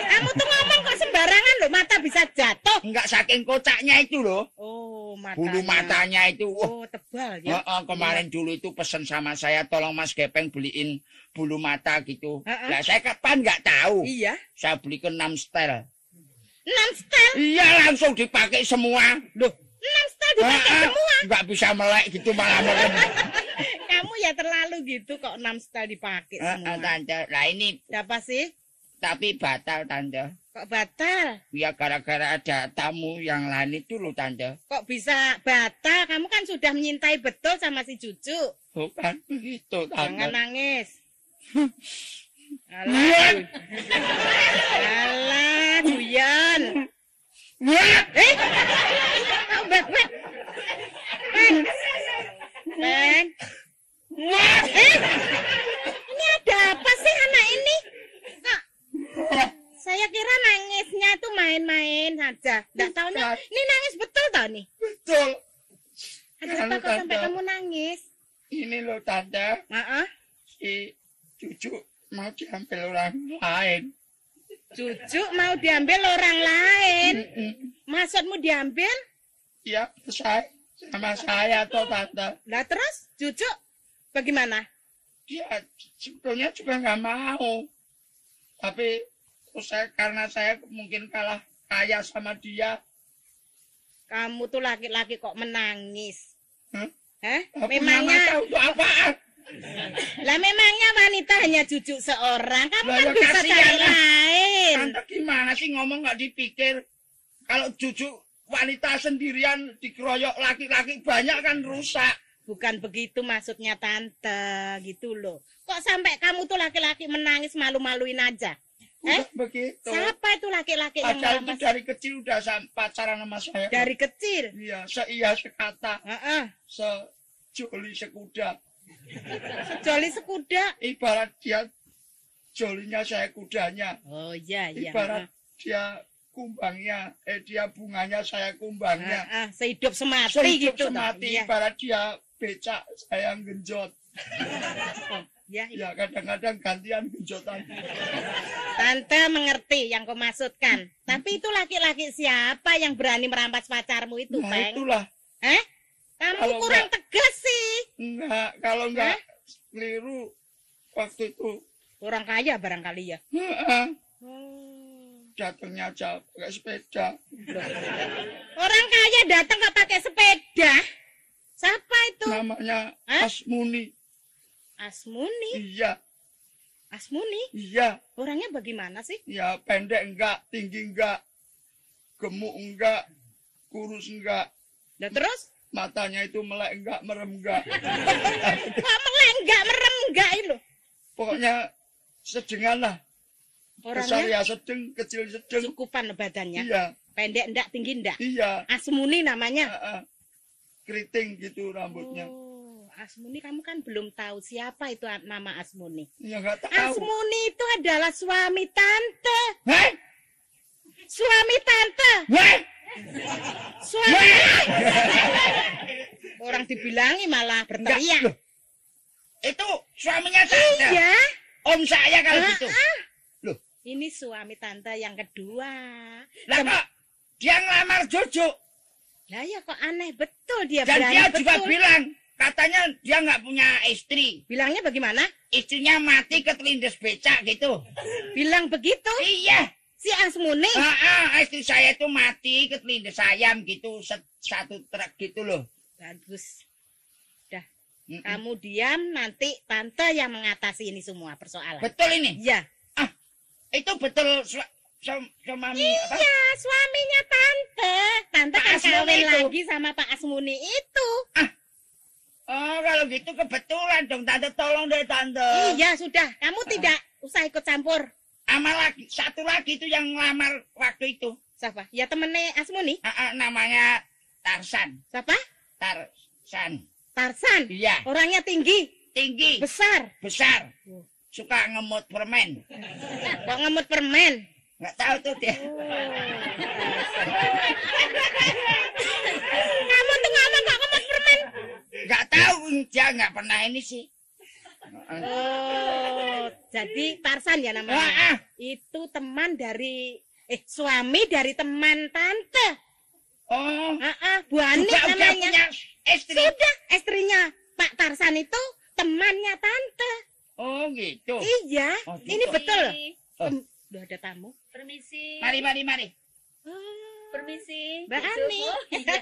Kamu tuh ngomong kok sembarangan loh, mata bisa jatuh. Enggak saking kocaknya itu loh. Oh, matanya. Bulu matanya itu. Oh, tebal ya. Kemarin dulu itu pesen sama saya, tolong Mas Gepeng beliin bulu mata gitu. Lah saya kapan nggak tahu. Iya. Saya belikan 6 setel. 6 setel. Iya, langsung dipakai semua. Loh, 6 setel dipakai semua. Nggak bisa melek gitu malah melek. Kamu ya terlalu gitu kok 6 setel dipakai semua. Tante, lah ini Siapa sih? tapi batal tante. Kok batal? Ya gara-gara ada tamu yang lain itu loh tante. Kok bisa batal? Kamu kan sudah menyintai betul sama si Cucu. Bukan begitu tante. Jangan nangis. Alah, alah, Juyan. Beng, beng. Beng. Ini ada apa sih anak ini? Kok saya kira nangisnya tuh main-main saja. sampai kamu nangis? Ini loh Tante, Heeh. si cucu mau diambil orang lain. Cucu mau diambil orang lain. Mm-mm. Maksudmu diambil? Ya, sama saya toh Tante. Lah terus cucu bagaimana? Dia sebetulnya juga nggak mau. Tapi terus karena saya mungkin kalah kaya sama dia. Kamu tuh laki-laki kok menangis? Hah? Hah? Aku nggak Memangnya tahu itu apaan. Lah memangnya wanita hanya cucu seorang, kamu Lah, kan ya bisa kasihan cari lah. lain. Tante gimana sih ngomong nggak dipikir? Kalau cucu wanita sendirian dikeroyok laki-laki banyak kan rusak. Bukan begitu maksudnya tante, gitu loh. Kok sampai kamu tuh laki-laki menangis malu-maluin aja? Udah begitu. Siapa itu laki-laki yang Padahal itu melamar dari kecil udah pacaran sama saya. dari kecil? Iya, seia sekata, Heeh. sejoli sekuda. Joli sekuda. Ibarat dia jolinya saya kudanya. Oh iya iya. Ibarat dia kumbangnya, dia bunganya saya kumbangnya. Heeh, sehidup semati Sehidup gitu. toh. semati, Iya. ibarat dia becak, saya genjot. Ya, iya. Ya kadang-kadang gantian genjotan. Tante mengerti yang kau maksudkan. Tapi itu laki-laki siapa yang berani merampas pacarmu itu, Nah Peng? itulah. Eh? Kamu Kalau kurang tegas sih. Enggak, kalau enggak keliru waktu itu. Orang kaya barangkali ya. Heeh, Oh. datangnya aja pakai sepeda. Orang kaya datang nggak pakai sepeda. Siapa itu? Namanya Hah? Asmuni. Asmuni. Iya, Asmuni. iya. Orangnya bagaimana sih? Ya pendek enggak, tinggi enggak, gemuk enggak, kurus enggak, Nah terus? matanya itu melek enggak, merem enggak. Kok melenggak merem enggak itu? Pokoknya sedengan lah. Besar Orangnya ya sedeng, kecil sedeng. cukupan badannya. Iya, Pendek enggak, tinggi enggak? iya. Asmuni namanya. Keriting gitu rambutnya. Oh, Asmuni kamu kan belum tahu siapa itu nama Asmuni. Ya enggak tahu. Asmuni itu adalah suami tante. Hei, Suami tante. hei, Suami. Orang dibilangi malah enggak. berteriak. Loh, itu suaminya Tante. Iya. Om saya kalau gitu. Loh, Ini suami tante yang kedua. lah kok dia ngelamar Jojo. Lah ya kok aneh betul dia Dan berani dia betul. juga bilang, katanya dia nggak punya istri. Bilangnya bagaimana? Istrinya mati ketelindes becak gitu. Bilang begitu Iya. si Asmuni. Istri saya itu mati ketelindes ayam gitu. Satu truk gitu loh. Bagus. Dah, Mm-mm. kamu diam nanti tante yang mengatasi ini semua persoalan. Betul ini. Iya. Itu betul suami apa? Iya, suaminya tante. Tante Pak kan Asmuni kawin itu. lagi sama Pak Asmuni itu. Oh, kalau gitu kebetulan dong. Tante tolong deh Tante. Iya, sudah. Kamu tidak usah ikut campur. Sama lagi, satu lagi itu yang ngelamar waktu itu. Siapa? Ya temennya Asmuni. Namanya Tarsan. Siapa? Tarsan. Tarsan. Iya. Orangnya tinggi, Tinggi. besar. Besar. Suka ngemut permen. Kok ngemut permen? Nggak tahu tuh dia. Kamu tuh ngomong kok ngemut permen? Nggak tahu. Dia nggak pernah ini sih. Oh, jadi Tarsan ya namanya. Ah, Itu teman dari suami dari teman tante. Oh. Bu Ani Juga udah namanya. punya istri. Sudah, istrinya Pak Tarsan itu temannya tante. Oh gitu. Iya, Oh, ini gitu. betul. Oh. Udah ada tamu. Permisi. Mari. Permisi. Mbak Dek Ani. Suko. Iya.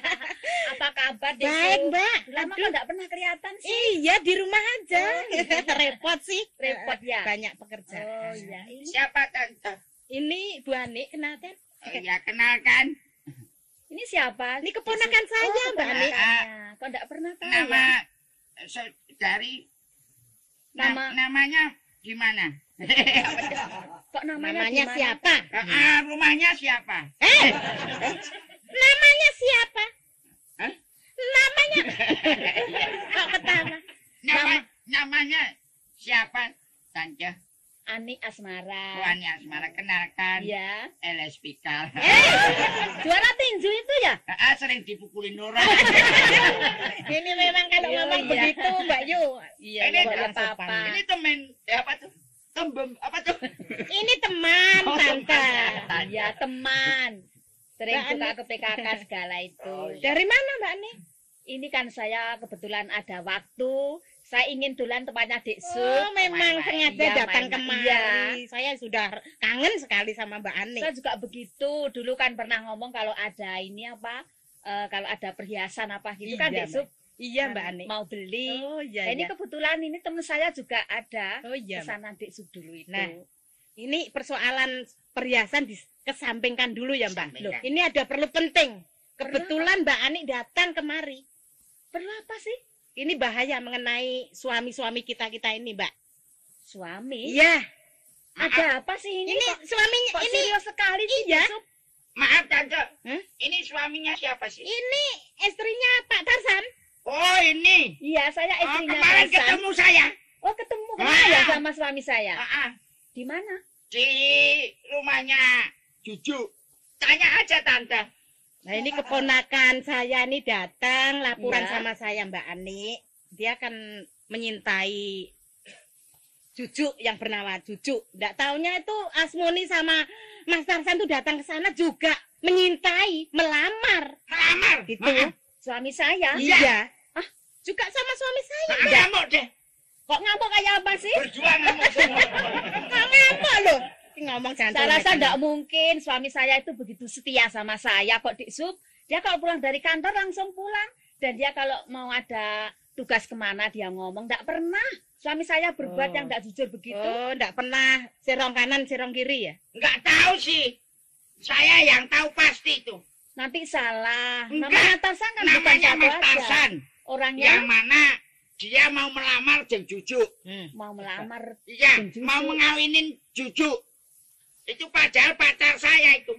Apa kabar, Dek Baik, Suko? Mbak. Lama kok enggak pernah kelihatan sih. Iya, di rumah aja. Repot sih. Repot ya. Banyak pekerjaan. Oh iya, ini Siapa Tante? Ini Bu Ani, kenalkan. Oh, ya kenalkan. ini siapa? Ini keponakan saya, Mbak Ani. Keponakannya. Kok enggak pernah tahu Nama ya? dari Nama- namanya gimana? Kok namanya Namanya gimana? siapa? Rumahnya siapa? Namanya siapa? Hah? Namanya. Kok ketawa? Namanya siapa, Tante? Ani. Asmara. Wani Asmara, kenalkan. Iya. LS Pikal. Juara tinju itu ya? Sering dipukulin orang. Ini memang kalau Iya, ngomong iya. begitu Mbak Yu. Iya, Ini kok yang apa-apa. sopan. Ini temen, apa tuh? Tembem, apa tuh? Ini teman, Oh, Tante. Iya, teman. Sering Mbak suka Ani. ke PKK segala itu. Dari mana Mbak Ani? Ini kan saya kebetulan ada waktu. Saya ingin dolan tempatnya Dek Sup. Oh, memang main-main. sengaja Iya, datang main-main. kemari. Saya sudah kangen sekali sama Mbak Ani. Saya juga begitu. Dulu kan pernah ngomong kalau ada ini apa, kalau ada perhiasan apa gitu kan Iya, Dek Sup Iya Mbak Ani. mau beli. Oh iya. Nah, ini iya. kebetulan ini teman saya juga ada. Oh iya. Mbak. Kesana Dek Sup dulu itu. Nah, ini persoalan perhiasan dikesampingkan dulu ya Mbak. Sampingkan. Loh, ini ada perlu penting. Kebetulan Mbak Ani datang kemari. Perlu apa sih? Ini bahaya mengenai suami-suami kita-kita ini, Mbak. Suami? Iya. Ada apa sih ini? Ini Kok- suaminya kok ini serius sekali sih, iya. Dek Sup? Maaf Tante, Hah? ini suaminya siapa sih? ini istrinya Pak Tarsan. Oh ini. Iya, saya Oh istrinya kemarin Tarsan. ketemu saya. Oh, ketemu kemana ya Ah. sama suami saya? Di mana? Di rumahnya Juju. Tanya aja Tante. Nah, ini keponakan saya nih datang laporan Iya. sama saya Mbak Ani. Dia akan menyintai Cucu yang bernama Cucu. Nggak taunya itu Asmuni sama Mas Tarsan tuh datang ke sana juga menyintai, melamar. Melamar. Gitu. Maaf. Suami saya? Iya. Ah, juga sama suami saya. Maaf, ngamuk deh. Kok ngamuk kayak apa sih? Berjuang ngamuk semua. Apa loh? Ngomong jantung. Saya rasa enggak mungkin suami saya itu begitu setia sama saya kok Dik Sup. Dia kalau pulang dari kantor langsung pulang. Dan dia kalau mau ada tugas kemana dia ngomong. Enggak pernah. Suami saya berbuat Oh. yang enggak jujur begitu. Oh, enggak pernah serong kanan, serong kiri ya? Enggak tahu sih. Saya yang tahu pasti itu. Nanti salah. Enggak. Namanya Tarsan kan bukan Namanya satu Mas aja. Tarsan. Orangnya Yang mana dia mau melamar Jeng Juju. mau melamar. Iya, Jeng Juju. mau mengawinin Juju. Itu padahal pacar saya itu.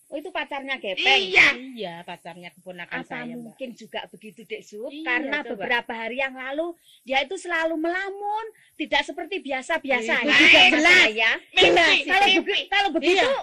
Oh, itu pacarnya Gepeng. Iya. Iya, pacarnya keponakan Apa saya, Mbak. mungkin juga begitu Dek Sup? Iya, Karena coba. beberapa hari yang lalu dia itu selalu melamun, tidak seperti biasa-biasa. Iya, Juga jelas. saya. Mimpi, Kalau, mimpi. kalau begitu Iya.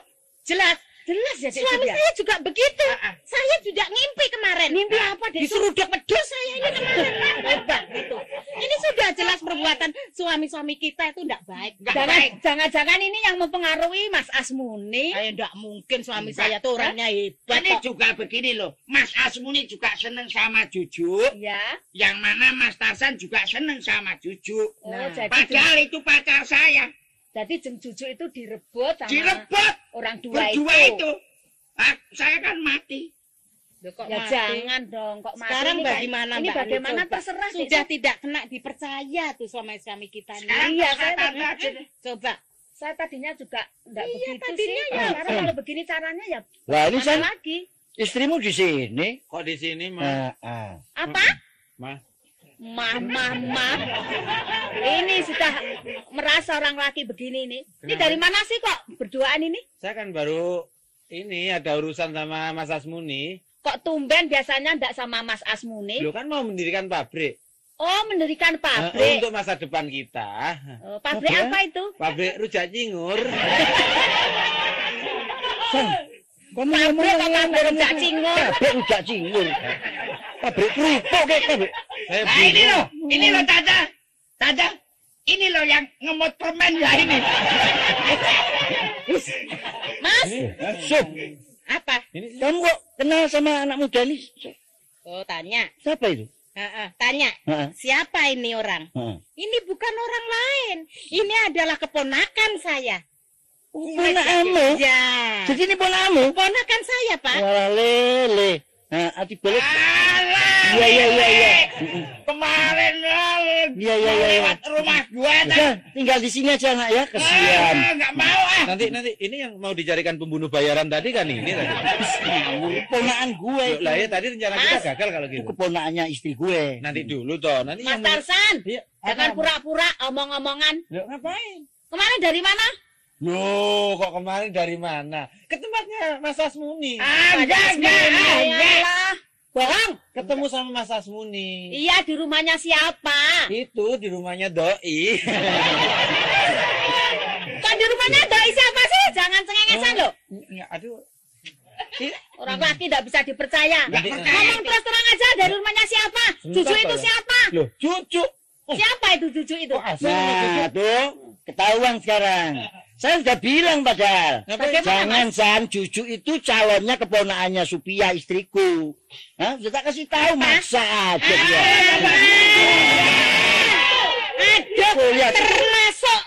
Jelas. jelas ya Dek Sup Suami ya? saya juga begitu. Ah, ah. Saya juga ngimpi kemarin. Mimpi apa Dek Sup? Diseruduk wedus saya ini kemarin. Coba gitu. Ini sudah jelas perbuatan suami-suami kita itu enggak baik. Enggak baik. Jangan-jangan ini yang mempengaruhi Mas Asmuni. Saya enggak mungkin suami Enggak. saya tuh orangnya hebat Ini kok. juga begini loh. Mas Asmuni juga seneng sama Juju. Ya. Yang mana Mas Tarsan juga seneng sama Juju. Oh, Nah, Padahal itu pacar saya. jadi Jeng Juju itu direbut sama Direbut orang dua berdua itu. itu. Ah, saya kan mati. Loh, kok Ya mati? jangan dong, kok mati. Sekarang Ini bagaimana Ini Mbak Ani? bagaimana Coba. terserah Dek Sudah Sup. tidak kena dipercaya tuh suami-suami kita ini. Sekarang Iya, terserah saya Tante aja deh. Coba. Saya tadinya juga enggak Iya, begitu tadinya sih. ya. Sekarang kalau begini caranya ya Lah ini mana San, lagi? istrimu di sini. Kok di sini, Ma? Apa? Ma. Mama. Ini sudah merasa orang laki begini nih. Ini Kenapa? dari mana sih kok berduaan ini? Saya kan baru ini ada urusan sama Mas Asmuni. Kok tumben biasanya enggak sama Mas Asmuni? Lu kan mau mendirikan pabrik. Oh, mendirikan Eh, pabrik. untuk masa depan kita. Oh, pabrik Apa? apa itu? Pabrik rujak cingur. Kamu Pabrik kok pabrik rujak cingur? Pabrik rujak cingur. Pabrik kerupuk kayak pabrik. Saya Nah ini bingung. loh, ini loh Tante. Tante, ini loh yang ngemot permen ya ini. Mas, Sob, Apa? Ini kamu kok kenal sama anak muda ini? Oh, tanya. Siapa itu? Tanya. Heeh. Siapa ini orang? Heeh. Ini bukan orang lain. Ini adalah keponakan saya. Ponakamu? Ya. Jadi ini ponakamu? Keponakan saya, Pak. Wah lele. Nah, hati balik. Alah. Iya, iya, iya, iya. Kemarin Iya, iya, iya. lewat rumah gua Udah, tinggal di sini aja nak ya, kesian. Enggak mau ah. nanti ini yang mau dicarikan pembunuh bayaran tadi kan ini tadi. Ponaan gue. Loh, lah ya tadi rencana kita gagal kalau Itu gitu. keponaannya istri gue. Nanti dulu toh, nanti Mas yang Tarsan, Iya. jangan pura-pura omong-omongan. Loh, ngapain? Kemarin dari mana? Loh, kok kemarin dari mana? Ke tempatnya Mas Asmuni. Enggak. Yalah, bohong. Ketemu sama Mas Asmuni. Iya, di rumahnya siapa? Itu di rumahnya Doi. Kan di rumah Jangan cengengesan loh. Ya, aduh. Orang laki tidak bisa dipercaya. Ngomong terus terang aja dari rumahnya siapa? Sebentar, Cucu itu Pak, ya. siapa? Loh, cucu. Siapa itu cucu itu? Nah, tuh ketahuan sekarang. Saya sudah bilang padahal. Bagaimana, Jangan San, cucu itu calonnya keponakannya Supia istriku. Hah? Sudah tak kasih tahu maksa aja dia. Aduh, termasuk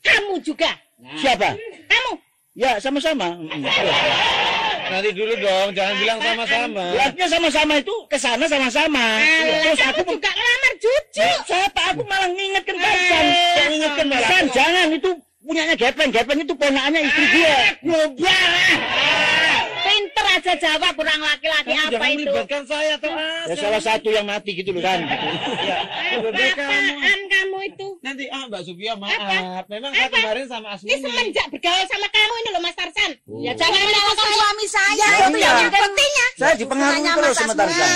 kamu juga. Siapa? Kamu. Ya, sama-sama. Nanti dulu dong, jangan bilang sama-sama. Buatnya sama-sama itu ke sana sama-sama. Terus Kamu aku juga ngelamar cucu. siapa? Aku malah ngingetkan Tarzan. Ngingetkan San, jangan itu punyanya Gepeng. Gepeng itu ponakannya istri dia. Pinter aja jawab orang laki-laki apa Jangan itu. melibatkan saya toh. Ya salah satu yang mati gitu loh kan. Apaan kamu itu? Nanti Mbak Supia maaf. Memang saya kemarin sama Ini Asmini. semenjak bergaul sama kamu ini loh Mas Tarzan. Ya jangan menyalahkan suami saya. Ya, Itu iya. yang pentingnya. Saya dipengaruhi terus sama Tarzan.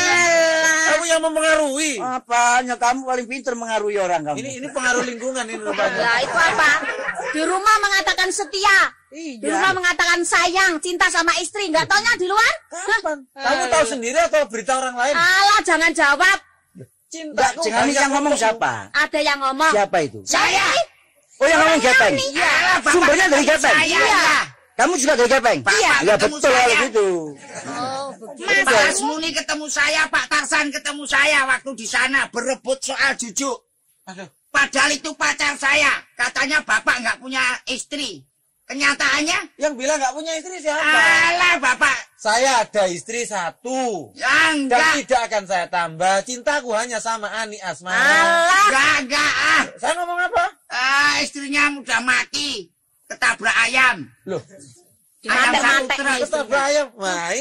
Kamu yang mempengaruhi. Apanya kamu paling pintar mengaruhi orang kamu. Ini pengaruh lingkungan ini rupanya. Lah itu apa? Di rumah mengatakan setia. Di rumah mengatakan sayang, cinta sama istri. Nggak taunya di luar? Kapan? Kamu tahu sendiri atau berita orang lain? Alah, jangan jawab. Cinta. Jangan yang ngomong siapa? Ada yang ngomong. Siapa itu? Saya. Oh yang ngomong Gepeng. Iya, Sumbernya dari Gepeng. Iya. Kamu juga dari Gepeng. Iya. Ya Ketemu betul kalau saya. gitu. Oh, begitu. Pak Asmuni ketemu saya, Pak Tarzan ketemu saya waktu di sana berebut soal jujuk. Aduh. Padahal itu pacar saya. Katanya bapak nggak punya istri. Kenyataannya, Yang bilang nggak punya istri siapa? alah bapak. Saya ada istri satu. Ya Dan enggak. tidak akan saya tambah. Cintaku hanya sama Ani Asma. Enggak. Saya ngomong apa? Istrinya udah mati. Ketabrak ayam. Loh, Ayam satu truk. ketabrak ayam. Nah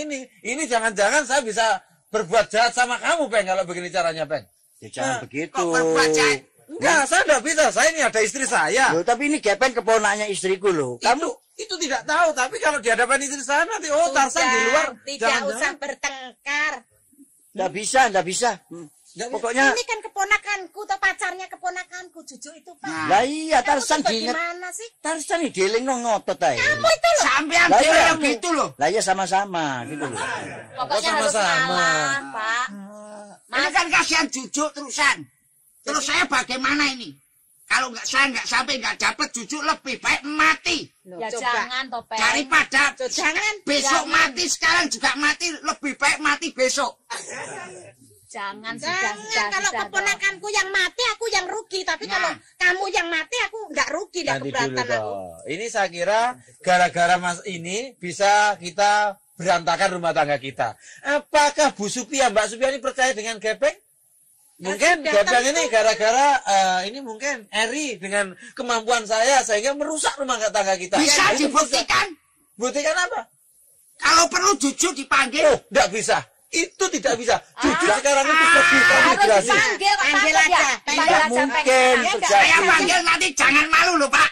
ini jangan-jangan saya bisa berbuat jahat sama kamu, Peng, kalau begini caranya, Peng. Ya jangan begitu. Kok berbuat jahat? Enggak, saya enggak bisa. Saya ini ada istri saya. Loh, tapi ini Gepeng keponakannya istriku loh. Kamu Itu tidak tahu, tapi kalau di hadapan istri saya nanti Tarzan di luar. Tidak usah bertengkar. nggak bisa. Pokoknya Ini kan keponakanku atau pacarnya keponakanku, cucu itu Pak. lah iya Tarzan Kamu tuh diinget. bagaimana sih? Tarzan nih deling no ngotot aja. Kamu itu loh. Sampean Lah iya, dia kamu. gitu loh. Lah iya sama-sama gitu loh. Pokoknya harus sama-sama. ngalah, Pak. Ini kan kasihan jujuk terusan. Terus saya bagaimana ini? Kalau saya nggak sampai nggak dapat jujuk lebih baik mati. Ya Coba. jangan, Topeng. Daripada Jangan. besok mati sekarang juga mati, lebih baik mati besok. Jangan, Jangan, sudah. kalau keponakanku yang mati aku yang rugi, tapi Nah. kalau kamu yang mati aku nggak rugi, nggak Nanti dulu keberatan aku. toh. Ini saya kira gara-gara Mas ini bisa kita berantakan rumah tangga kita. Apakah Bu Supia, Mbak Supia ini percaya dengan Gepeng? Mungkin sudah Gepeng tentu. ini gara-gara ini mungkin eri dengan kemampuan saya sehingga merusak rumah tangga kita. Bisa Itu dibuktikan. Buktikan apa? Kalau perlu jujuk dipanggil. Oh, tidak bisa. Itu tidak bisa. Jujur sekarang itu lebih Harus imigrasi. dipanggil, Pak. Panggil Takut aja. ya? Panggil Panggil aja, aja, mungkin Peng. terjadi. Saya panggil nanti jangan malu loh Pak.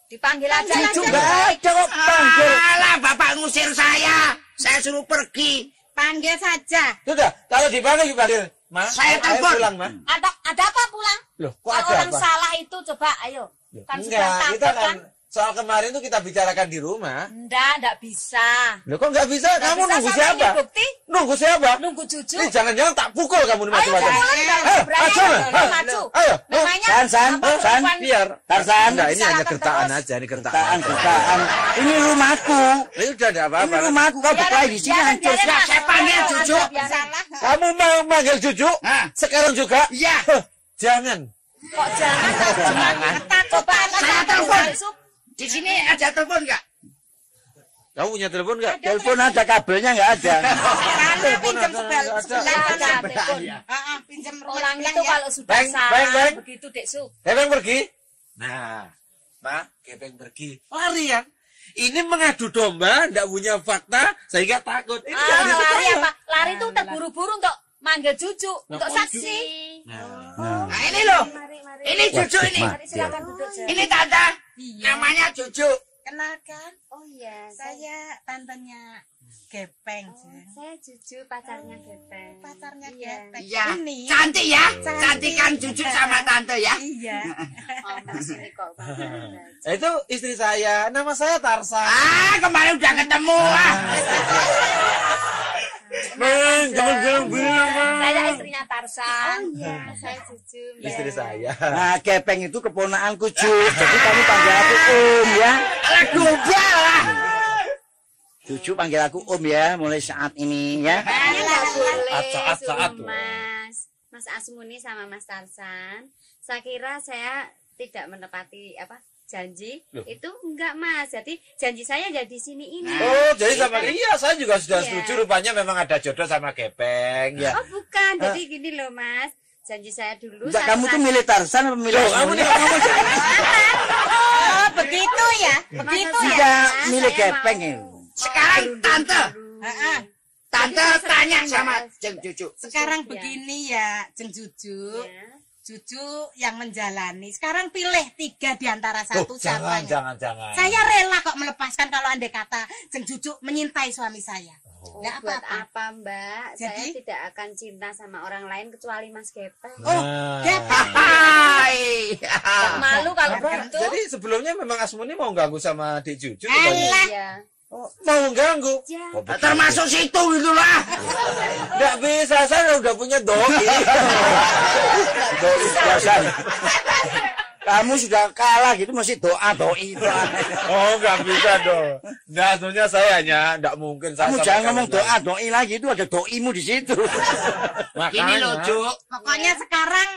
Dipanggil aja. Cucu nggak ada kok panggil. Alah bapak ngusir saya. Saya suruh pergi. Panggil saja. Sudah, kalau dipanggil. Ma, Saya ayo telepon. pulang, Ma. Ada apa pulang? Loh, kok Kalau ada orang apa? salah itu coba ayo. Kan sudah Enggak, takut kita kan? kan soal kemarin itu kita bicarakan di rumah. Enggak bisa. Loh, kok nggak bisa? Nggak Kamu bisa nunggu sama siapa? ini bukti. Nunggu siapa? Nunggu cucu. Ini jangan-jangan tak pukul kamu nih Ayo macam-macam. pulang dong. Ayo, Berani maju, ayo, maju. Ayo, Namanya San, biar. Tarzan. Enggak, ini hanya Disalahkan gertaan terus. aja, ini gertaan. Gertaan. Ini rumahku. Ini udah ada Ini apa-apa. rumahku. Kau berkelahi di sini hancur. Saya panggil cucu. Salah. Kamu mau manggil cucu? Hah? Sekarang juga? Iya. Huh, jangan. Kok jangan? Coba Saya telepon. Di sini ada telepon nggak? Kamu punya telepon nggak? Telepon ada, kabelnya nggak ada. Karena pinjam sebelah Ada sana. telepon. Pinjam Orang rumah itu ya. kalau sudah Bang, salah bang. begitu Dek Su. Gepeng pergi. Nah, Pak, Gepeng pergi. Lari ya. Ini mengadu domba, tidak punya fakta, sehingga takut. Ini jangan Lari dipercaya. apa? Lari itu terburu-buru untuk manggil cucu, untuk kok saksi. Nah ini loh. Ini cucu ini. Mari silakan duduk. Jen. Ini tante. Namanya cucu. Kenalkan, Oh iya. saya tantenya Gepeng. Saya Juju, pacarnya Gepeng. Pacarnya Iya. Gepeng. Iya. Ini. Cantik ya. Cantik. Cantikan Juju sama tante ya. Iya. Oh, Mas ini kok Bang. Itu istri saya, nama saya Tarsan. Ah, kemarin udah ketemu. Bang, jangan bilang-bilang, Bang. Saya istrinya Tarsan. Oh iya, saya Juju. Mbak. Istri saya. Nah, Gepeng itu keponakanku, Ju. Jadi kamu panggil aku Om ya. Alah gombal lah. Cucu panggil aku Om ya, mulai saat ini ya. Nggak boleh, Saat suruh Mas Asmuni sama Mas Tarsan. Saya kira saya tidak menepati janji. Loh. Itu enggak, Mas. Jadi janji saya jadi sini ini. Oh, jadi sama iya, saya juga sudah Iya. setuju. Rupanya memang ada jodoh sama Gepeng ya. Oh, bukan. Jadi gini loh, Mas. Janji saya dulu. Enggak, saya kamu tuh milih Tarsan apa milih Loh, kamu Asmuni? nih ngomong Oh, begitu ya. Begitu ya. Tidak milih saya Gepeng mau. ya. Sekarang tante. Heeh. Tante Jadi tanya saya sama Mas. Jeng Cucu. Sekarang Iya. begini ya, Jeng Juju. Ya. Juju yang menjalani. Sekarang pilih 3 di antara Oh, satu siapanya. jangan. Saya rela kok melepaskan kalau andai kata Jeng Juju menyintai suami saya. Oh, Nggak buat apa-apa. apa, Mbak? Saya Jadi? tidak akan cinta sama orang lain kecuali Mas Gepeng. Oh, Nah. Gepeng. Hai. Nggak malu kalau Apa? gitu. Jadi sebelumnya memang Asmuni mau ganggu sama Dik Juju rupanya. Iya. Oh, mau ganggu? Ya. Oh, betul. Termasuk situ gitulah. Nggak bisa, saya udah punya doi. Doi biasa. Kamu sudah kalah gitu masih doi. Oh, nggak bisa dong. Nah, sebenarnya saya hanya nggak mungkin. Saya Kamu sama jangan ngomong kamu. doi lagi, itu ada doimu di situ. Ini loh, Ju. Pokoknya sekarang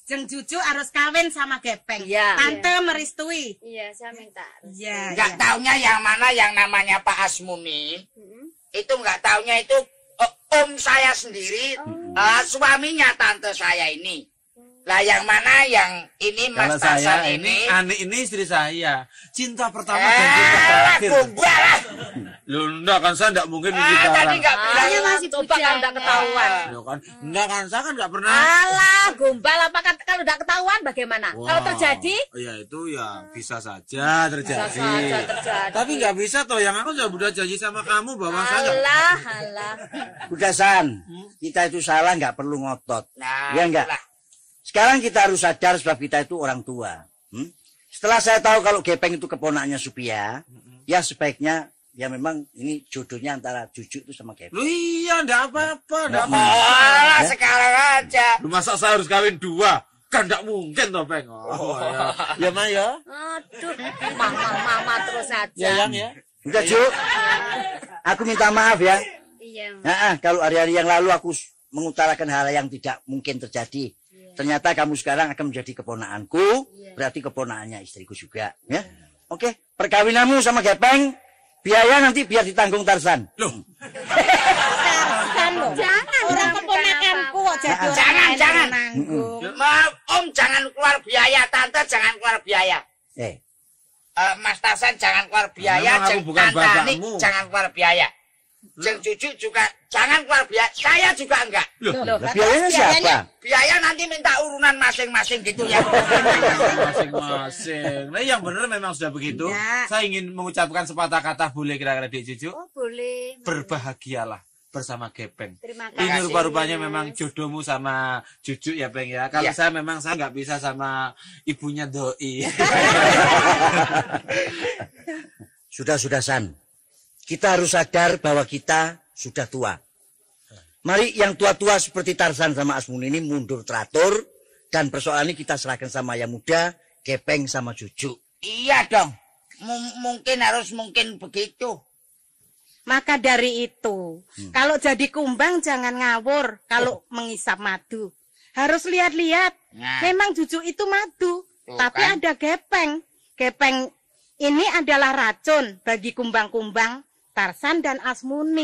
Jeng Juju harus kawin sama Gepeng. Iya. Tante merestui. Iya, saya minta. Iya. Nggak taunya yang mana yang namanya Pak Asmuni. Itu nggak taunya itu om saya sendiri, suaminya tante saya ini. Lah yang mana yang ini Kalau Mas saya Tarsan ini, ini. Ani ini istri saya. Cinta pertama dan cinta Lah terakhir. gombal lah. Loh, enggak kan saya enggak mungkin Tadi bicara. nggak bilang. Saya masih coba kan udah ketahuan. Loh kan, enggak kan saya kan enggak pernah. Alah, gombal apa kalau udah ketahuan bagaimana? Wah, Kalau terjadi, ya itu ya bisa saja terjadi. bisa saja terjadi. Tapi nggak bisa toh, yang aku sudah janji sama kamu bahwa saya nggak- Alah. Udah San, kita itu salah nggak perlu ngotot. Nah, Ya enggak? itulah. Sekarang kita harus sadar sebab kita itu orang tua. Setelah saya tahu kalau Gepeng itu keponakannya Supia, ya sebaiknya ya memang ini jodohnya antara Juju itu sama Gepeng. Loh iya, enggak apa-apa, enggak apa. Oh, sekarang aja. Lu masa saya harus kawin 2? Kan enggak mungkin toh, Peng. Oh, ya. Ya, Ma ya. Aduh, mama terus saja. Ya, Yang ya. Udah Ju, aku minta maaf ya. Iya. Nah, kalau hari-hari yang lalu aku mengutarakan hal yang tidak mungkin terjadi. Ternyata kamu sekarang akan menjadi keponakanku, berarti keponakannya istriku juga. Ya, oke. Perkawinanmu sama Gepeng, biaya nanti biar ditanggung Tarsan. Loh, Tarsan loh. Jangan. Orang keponakanku kok jadi orang Jangan, lain jangan. yang nanggung. Maaf, Om jangan keluar biaya, Tante jangan keluar biaya. Mas Tarsan jangan keluar biaya, Memang aku Jeng bukan Tante Ani bapakmu. jangan keluar biaya. Jeng Cucu juga jangan keluar biaya, saya juga enggak. loh. Biayanya siapa? Biaya nanti minta urunan masing-masing gitu ya. Masing-masing. Nah, yang benar memang sudah begitu. Ya. Saya ingin mengucapkan sepatah kata, boleh kira-kira Dik Juju. Oh, boleh. Berbahagialah bersama Gepeng. Terima Ini kasih. rupa-rupanya Mas. memang jodohmu sama Juju ya, Peng ya. Kalau Iya. saya nggak bisa sama ibunya doi. Sudah San. Kita harus sadar bahwa kita sudah tua. Mari yang tua-tua seperti Tarsan sama Asmuni ini mundur teratur. Dan persoalan ini kita serahkan sama yang muda, Gepeng sama Juju. Iya dong. Mungkin begitu. Maka dari itu, kalau jadi kumbang jangan ngawur kalau mengisap madu. Harus lihat-lihat. Nah. Memang Juju itu madu, Tuh, tapi kan. ada Gepeng. Gepeng ini adalah racun bagi kumbang-kumbang Tarsan dan Asmuni.